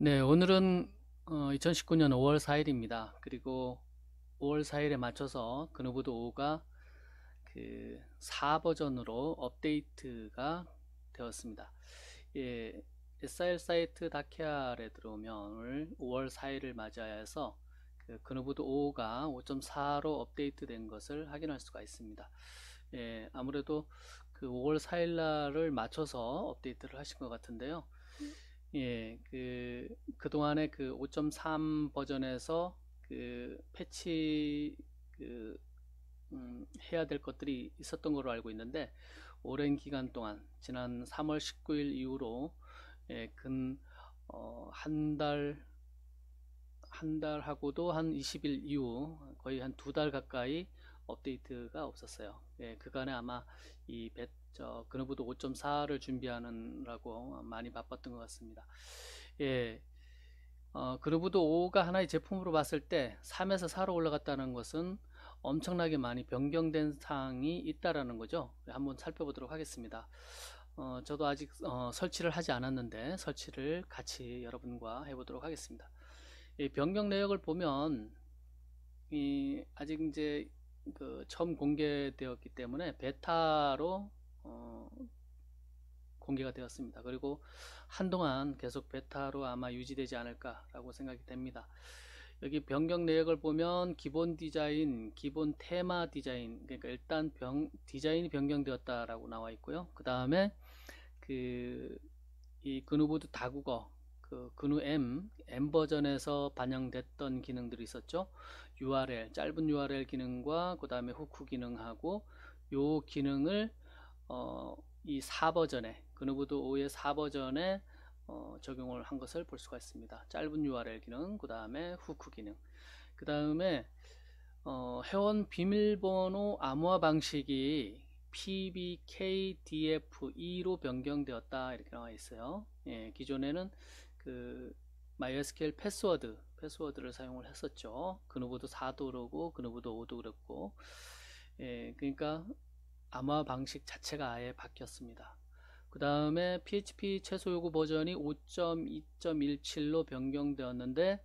네, 오늘은 2019년 5월 4일입니다. 그리고 5월 4일에 맞춰서 그누보드 5가 그 4버전으로 업데이트가 되었습니다. 예, SIL 사이트 다케알에 들어오면 오늘 5월 4일을 맞이하여서 그 그누보드 5가 5.4로 업데이트된 것을 확인할 수가 있습니다. 예, 아무래도 그 5월 4일 날을 맞춰서 업데이트를 하신 것 같은데요. 예, 그동안에 그 5.3 버전에서 그 패치 그 해야 될 것들이 있었던 걸로 알고 있는데, 오랜 기간 동안 지난 3월 19일 이후로 예, 한 달하고도 한 20일 이후 거의 한 두 달 가까이 업데이트가 없었어요. 예, 그간에 아마 그노브드 5.4를 준비하느라고 많이 바빴던 것 같습니다. 예, 그노브드 5가 하나의 제품으로 봤을 때 3에서 4로 올라갔다는 것은 엄청나게 많이 변경된 사항이 있다라는 거죠. 한번 살펴보도록 하겠습니다. 저도 아직 설치를 하지 않았는데 설치를 같이 여러분과 해보도록 하겠습니다. 이 변경 내역을 보면 아직 이제 처음 공개되었기 때문에 베타로 공개가 되었습니다. 그리고 한동안 계속 베타로 아마 유지되지 않을까라고 생각이 됩니다. 여기 변경 내역을 보면 기본 디자인, 기본 테마 디자인, 그러니까 일단 디자인이 변경되었다라고 나와 있고요. 그 다음에 이 그누보드 다국어, 그누 M 버전에서 반영됐던 기능들이 있었죠. URL, 짧은 URL 기능과 그 다음에 후크 기능하고 요 기능을 이 4버전에 그누보드 5의 4버전에 적용을 한 것을 볼 수가 있습니다. 짧은 URL 기능, 그 다음에 후크 기능, 그 다음에 회원 비밀번호 암호화 방식이 PBKDF2로 변경되었다 이렇게 나와 있어요. 예, 기존에는 그 MySQL 패스워드를 사용을 했었죠. 그누보드 4도 그러고 그누보드 5도 그렇고, 예, 그러니까 암호화 방식 자체가 아예 바뀌었습니다. 그 다음에 PHP 최소 요구 버전이 5.2.17로 변경되었는데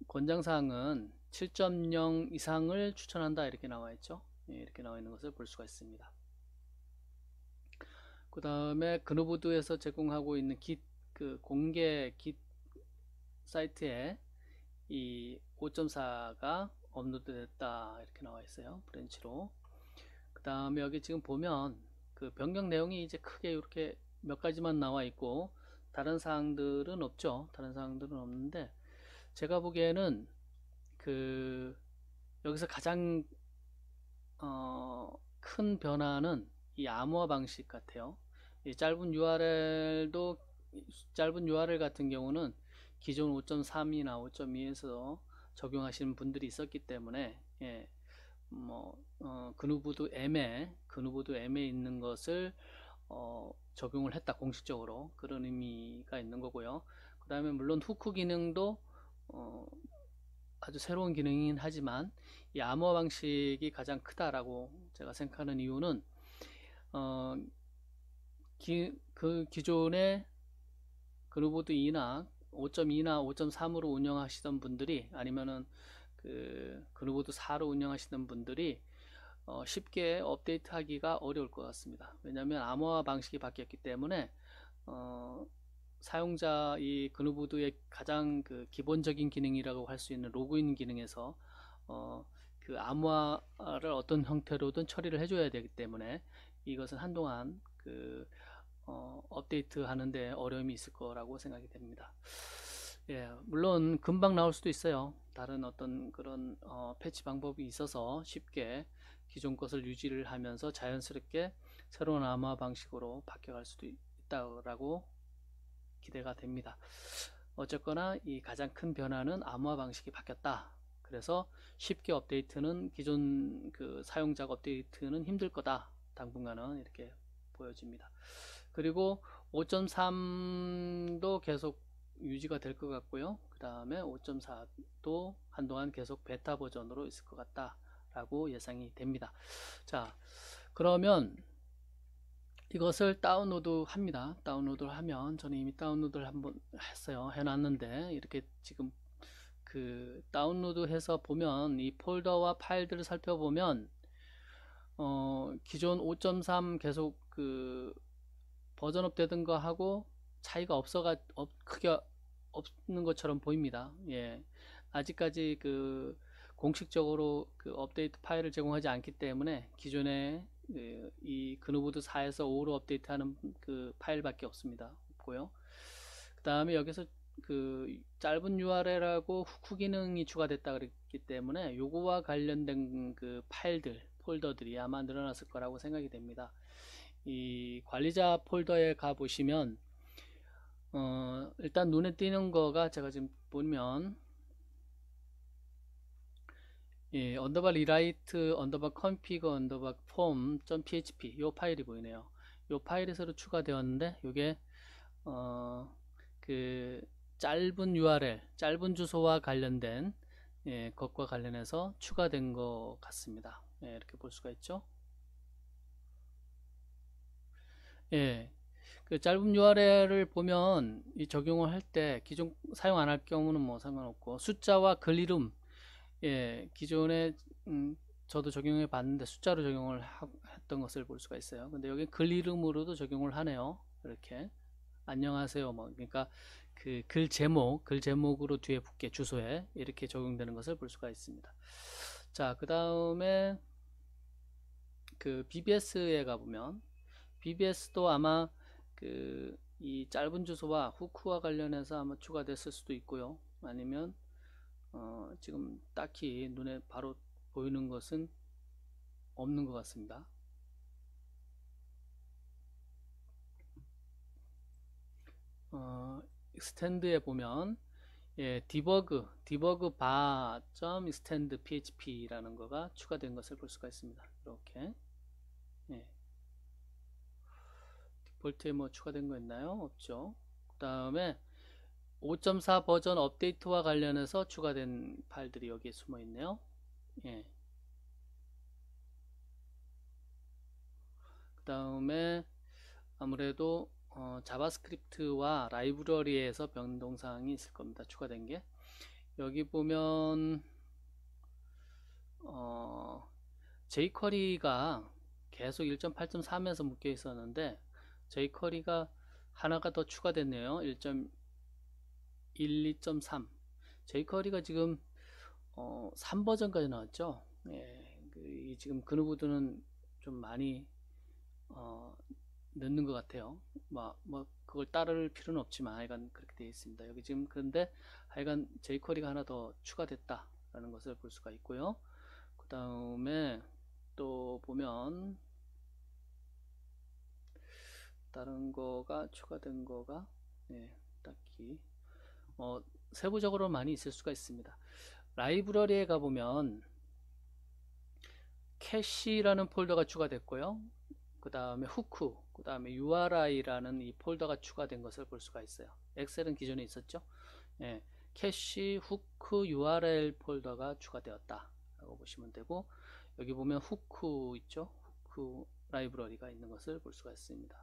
권장사항은 7.0 이상을 추천한다 이렇게 나와 있죠. 예, 이렇게 나와 있는 것을 볼 수가 있습니다. 그 다음에 그누보드에서 제공하고 있는 공개 깃 사이트에 이 5.4가 업로드됐다 이렇게 나와 있어요. 브랜치로. 그 다음에 여기 지금 보면 그 변경 내용이 이제 크게 이렇게 몇 가지만 나와 있고 다른 사항들은 없죠. 다른 사항들은 없는데, 제가 보기에는 여기서 가장 큰 변화는 이 암호화 방식 같아요. 이 짧은 URL 같은 경우는 기존 5.3이나 5.2에서 적용하시는 분들이 있었기 때문에, 예, 그누보드 M에 있는 것을 적용을 했다, 공식적으로 그런 의미가 있는 거고요. 그 다음에 물론 후크 기능도 아주 새로운 기능이긴 하지만 이 암호화 방식이 가장 크다라고 제가 생각하는 이유는 어, 기존의 그누보드 2나 5.2나 5.3으로 운영하시던 분들이, 아니면은 그누보드 4로 운영하시던 분들이 쉽게 업데이트 하기가 어려울 것 같습니다. 왜냐하면 암호화 방식이 바뀌었기 때문에 사용자 이 그누보드의 가장 기본적인 기능이라고 할 수 있는 로그인 기능에서 그 암호화를 어떤 형태로든 처리를 해줘야 되기 때문에 이것은 한동안 업데이트 하는데 어려움이 있을 거라고 생각이 됩니다. 예, 물론 금방 나올 수도 있어요. 다른 어떤 그런 패치 방법이 있어서 쉽게 기존 것을 유지를 하면서 자연스럽게 새로운 암호화 방식으로 바뀌어갈 수도 있다고 기대가 됩니다. 어쨌거나 이 가장 큰 변화는 암호화 방식이 바뀌었다. 그래서 쉽게 업데이트는, 기존 사용자가 업데이트는 힘들 거다, 당분간은, 이렇게 보여집니다. 그리고 5.3도 계속 유지가 될 것 같고요. 그 다음에 5.4도 한동안 계속 베타 버전으로 있을 것 같다 라고 예상이 됩니다. 자, 그러면 이것을 다운로드 합니다. 다운로드를 하면 저는 이미 다운로드를 한번 했어요. 해놨는데 이렇게 지금 그 다운로드 해서 보면 이 폴더와 파일들을 살펴보면 기존 5.3 계속 그 버전업 되던 거 하고 차이가 크게 없는 것처럼 보입니다. 예. 아직까지 그 공식적으로 그 업데이트 파일을 제공하지 않기 때문에 기존에 이 그누보드 4에서 5로 업데이트하는 그 파일밖에 없고요. 그 다음에 여기서 그 짧은 URL하고 후크 기능이 추가됐다 그랬기 때문에 요거와 관련된 그 파일들, 폴더들이 아마 늘어났을 거라고 생각이 됩니다. 이 관리자 폴더에 가 보시면 일단 눈에 띄는 거가 제가 지금 보면 예, 언더바 리라이트 언더바 컨피그 언더바 폼 .php 요 파일이 보이네요. 요 파일이 새로 추가되었는데 요게 그 짧은 URL, 짧은 주소와 관련된 것과 관련해서 추가된 것 같습니다. 예, 이렇게 볼 수가 있죠. 예, 그 짧은 URL을 보면 이 적용을 할 때 기존 사용 안 할 경우는 뭐 상관없고 숫자와 글 이름 기존에 저도 적용해 봤는데 숫자로 적용을 했던 것을 볼 수가 있어요. 근데 여기 글 이름으로도 적용을 하네요. 이렇게 안녕하세요 뭐 그러니까 그 글 제목으로 뒤에 붙게 주소에 이렇게 적용되는 것을 볼 수가 있습니다. 자, 그 다음에 그 BBS에 가보면 BBS도 아마 그 이 짧은 주소와 후크와 관련해서 아마 추가됐을 수도 있고요. 아니면 지금 딱히 눈에 바로 보이는 것은 없는 것 같습니다. 익스텐드에 보면 디버그 바 extend php라는 거가 추가된 것을 볼 수가 있습니다. 이렇게 디폴트에 뭐 추가된 거 있나요? 없죠. 그 다음에 5.4 버전 업데이트와 관련해서 추가된 파일들이 여기에 숨어 있네요. 그 다음에 아무래도 자바스크립트와 라이브러리에서 변동사항이 있을 겁니다. 추가된 게 여기 보면 jQuery가 계속 1.8.3에서 묶여 있었는데 jQuery가 하나가 더 추가됐네요. 1.12.3 jQuery가 지금 3버전까지 나왔죠. 지금 그누보드는 좀 많이 넣는 것 같아요. 뭐 그걸 따를 필요는 없지만 하여간 그렇게 되어 있습니다. 여기 지금 그런데 하여간 jQuery가 하나 더 추가됐다라는 것을 볼 수가 있고요. 그 다음에 또 보면 다른 거가 추가된 거가 딱히 세부적으로 많이 있을 수가 있습니다. 라이브러리에 가보면 캐시라는 폴더가 추가됐고요. 그 다음에 후크, 그 다음에 URI라는 이 폴더가 추가된 것을 볼 수가 있어요. 엑셀은 기존에 있었죠. 캐시, 후크, URL 폴더가 추가되었다 라고 보시면 되고, 여기 보면 후크 있죠. 후크 라이브러리가 있는 것을 볼 수가 있습니다.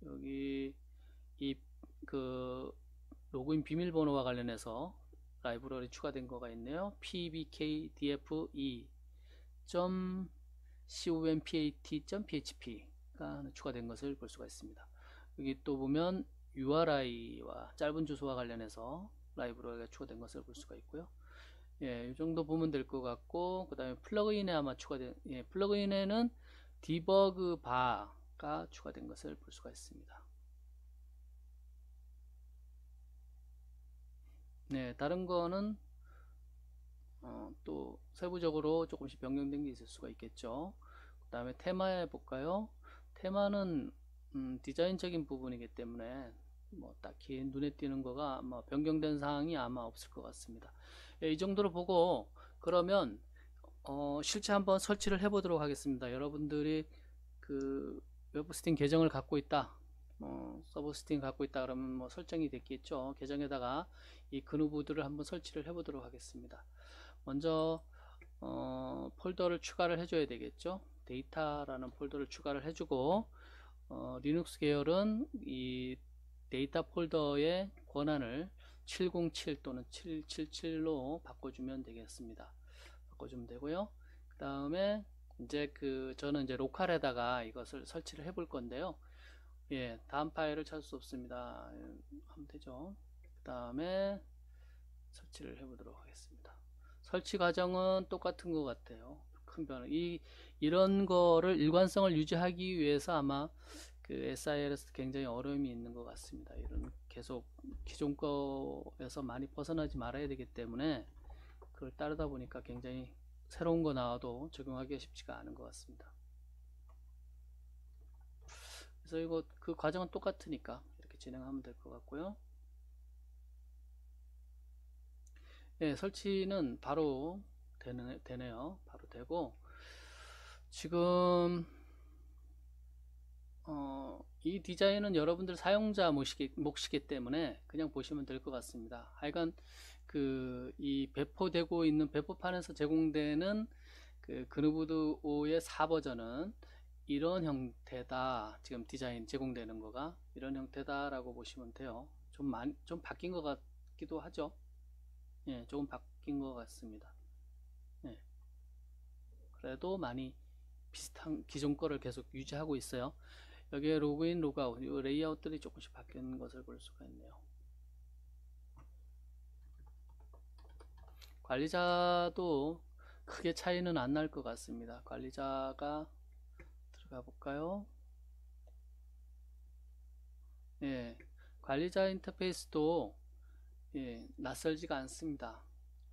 여기 이 그 로그인 비밀번호와 관련해서 라이브러리 추가된 거가 있네요. pbkdfe.compat.php가 추가된 것을 볼 수가 있습니다. 여기 또 보면 URI와 짧은 주소와 관련해서 라이브러리가 추가된 것을 볼 수가 있고요. 이 정도 보면 될 것 같고, 그 다음에 플러그인에 아마 추가된, 플러그인에는 디버그 바가 추가된 것을 볼 수가 있습니다. 다른 거는 또 세부적으로 조금씩 변경된 게 있을 수가 있겠죠. 그 다음에 테마에 볼까요? 테마는 디자인적인 부분이기 때문에 뭐 딱히 눈에 띄는 거가 아마 변경된 사항이 아마 없을 것 같습니다. 이 정도로 보고 그러면 실제 한번 설치를 해 보도록 하겠습니다. 여러분들이 그 웹호스팅 계정을 갖고 있다, 서버 호스팅 갖고 있다 그러면 뭐 설정이 됐겠죠. 계정에다가 이 그누보드를 한번 설치를 해 보도록 하겠습니다. 먼저 폴더를 추가를 해줘야 되겠죠. 데이터라는 폴더를 추가를 해주고 리눅스 계열은 이 데이터 폴더의 권한을 707 또는 777로 바꿔주면 되겠습니다. 바꿔주면 되고요. 그 다음에 이제 저는 이제 로컬에다가 이것을 설치를 해 볼 건데요. 예, 다음 파일을 찾을 수 없습니다. 하면 되죠. 그 다음에 설치를 해 보도록 하겠습니다. 설치 과정은 똑같은 것 같아요. 큰 변화. 이런 거를 일관성을 유지하기 위해서 아마 SIL에서 굉장히 어려움이 있는 것 같습니다. 이런 계속 기존 거에서 많이 벗어나지 말아야 되기 때문에 그걸 따르다 보니까 굉장히 새로운 거 나와도 적용하기가 쉽지가 않은 것 같습니다. 그래서 이거 과정은 똑같으니까 이렇게 진행하면 될 것 같고요. 네, 설치는 바로 되네요. 바로 되고 지금 이 디자인은 여러분들 사용자 몫이기 때문에 그냥 보시면 될 것 같습니다. 하여간 이 배포되고 있는 배포판에서 제공되는 그누보드 5의 4버전은 이런 형태다. 지금 디자인 제공되는 거가 이런 형태다 라고 보시면 돼요. 좀 바뀐 것 같기도 하죠. 예, 조금 바뀐 것 같습니다. 예. 그래도 많이 비슷한 기존 거를 계속 유지하고 있어요. 여기에 로그인, 로그아웃, 이 레이아웃들이 조금씩 바뀐 것을 볼 수가 있네요. 관리자도 크게 차이는 안 날 것 같습니다. 관리자가 들어가 볼까요? 예, 관리자 인터페이스도 낯설지가 않습니다.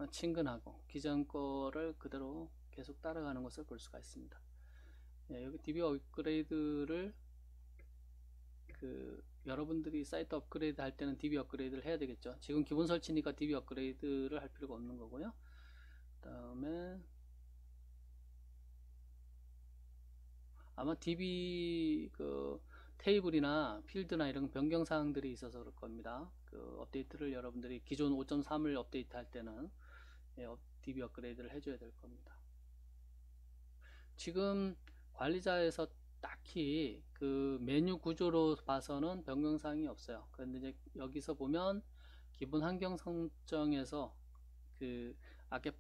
친근하고 기존 거를 그대로 계속 따라가는 것을 볼 수가 있습니다. 여기 DB 업그레이드를 여러분들이 사이트 업그레이드 할 때는 DB 업그레이드를 해야 되겠죠. 지금 기본 설치니까 DB 업그레이드를 할 필요가 없는 거고요. 그 다음에 아마 DB 테이블이나 필드나 이런 변경 사항들이 있어서 그럴 겁니다. 업데이트를 여러분들이 기존 5.3을 업데이트 할 때는 DB 업그레이드를 해줘야 될 겁니다. 지금 관리자에서 딱히 메뉴 구조로 봐서는 변경사항이 없어요. 그런데 이제 여기서 보면 기본 환경 설정에서 아까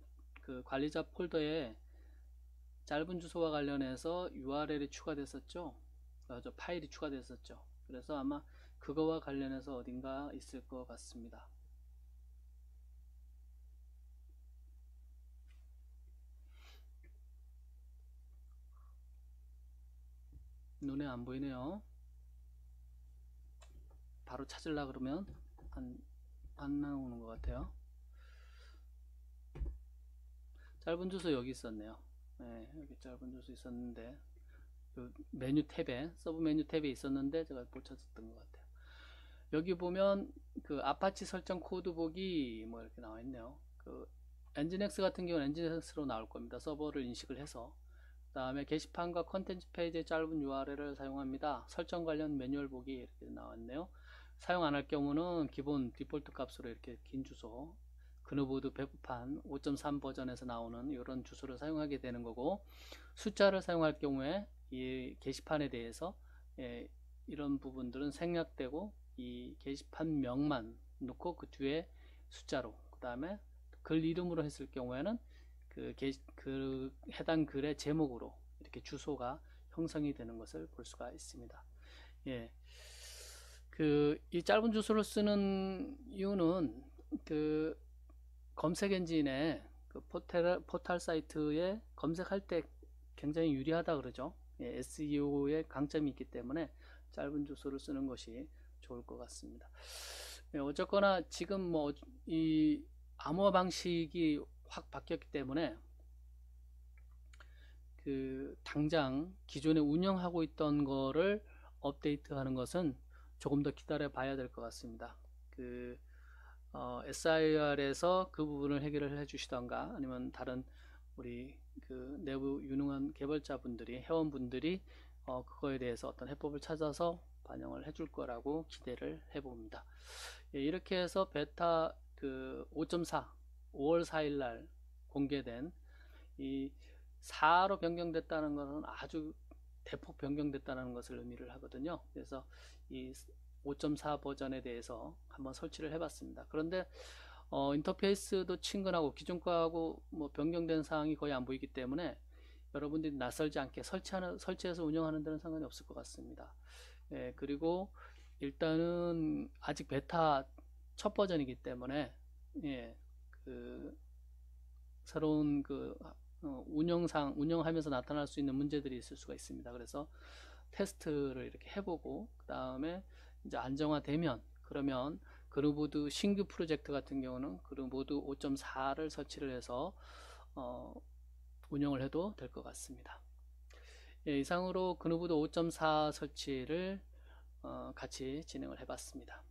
관리자 폴더에 짧은 주소와 관련해서 URL이 추가됐었죠. 파일이 추가됐었죠. 그래서 아마 그거와 관련해서 어딘가 있을 것 같습니다. 눈에 안 보이네요. 바로 찾으려 그러면 안 나오는 것 같아요. 짧은 주소 여기 있었네요. 네, 여기 짧은 주소 있었는데 메뉴 탭에 서브 메뉴 탭에 있었는데 제가 못 찾았던 것 같아요. 여기 보면 아파치 설정 코드 보기 뭐 이렇게 나와 있네요. 엔진엑스 같은 경우는 엔진엑스로 나올 겁니다. 서버를 인식을 해서. 그 다음에 게시판과 컨텐츠 페이지의 짧은 URL을 사용합니다. 설정 관련 매뉴얼 보기 이렇게 나왔네요. 사용 안 할 경우는 기본 디폴트 값으로 이렇게 긴 주소, 그누보드 배포판 5.3 버전에서 나오는 이런 주소를 사용하게 되는 거고, 숫자를 사용할 경우에 이 게시판에 대해서 이런 부분들은 생략되고 이 게시판명만 놓고 그 뒤에 숫자로, 그 다음에 글 이름으로 했을 경우에는 해당 글의 제목으로 이렇게 주소가 형성이 되는 것을 볼 수가 있습니다. 예. 이 짧은 주소를 쓰는 이유는 검색 엔진에 포털 사이트에 검색할 때 굉장히 유리하다 그러죠. 예, SEO의 강점이 있기 때문에 짧은 주소를 쓰는 것이 좋을 것 같습니다. 예, 어쨌거나 지금 이 암호화 방식이 확 바뀌었기 때문에 당장 기존에 운영하고 있던 거를 업데이트하는 것은 조금 더 기다려 봐야 될 것 같습니다. SIR에서 그 부분을 해결을 해 주시던가 아니면 다른 우리 내부 유능한 개발자분들이 회원분들이 그거에 대해서 어떤 해법을 찾아서 반영을 해줄 거라고 기대를 해봅니다. 예, 이렇게 해서 베타 5.4 5월 4일 날 공개된 이 4로 변경됐다는 것은 아주 대폭 변경됐다는 것을 의미를 하거든요. 그래서 이 5.4 버전에 대해서 한번 설치를 해봤습니다. 그런데 인터페이스도 친근하고 기존 거하고 뭐 변경된 사항이 거의 안 보이기 때문에 여러분들이 낯설지 않게 설치해서 운영하는 데는 상관이 없을 것 같습니다. 예, 그리고 일단은 아직 베타 첫 버전이기 때문에 예, 그 새로운 운영하면서 나타날 수 있는 문제들이 있을 수가 있습니다. 그래서 테스트를 이렇게 해보고 그 다음에 이제 안정화되면 그러면 그루보드 신규 프로젝트 같은 경우는 그루보드 5.4를 설치를 해서 운영을 해도 될 것 같습니다. 예, 이상으로 그루보드 5.4 설치를 같이 진행을 해봤습니다.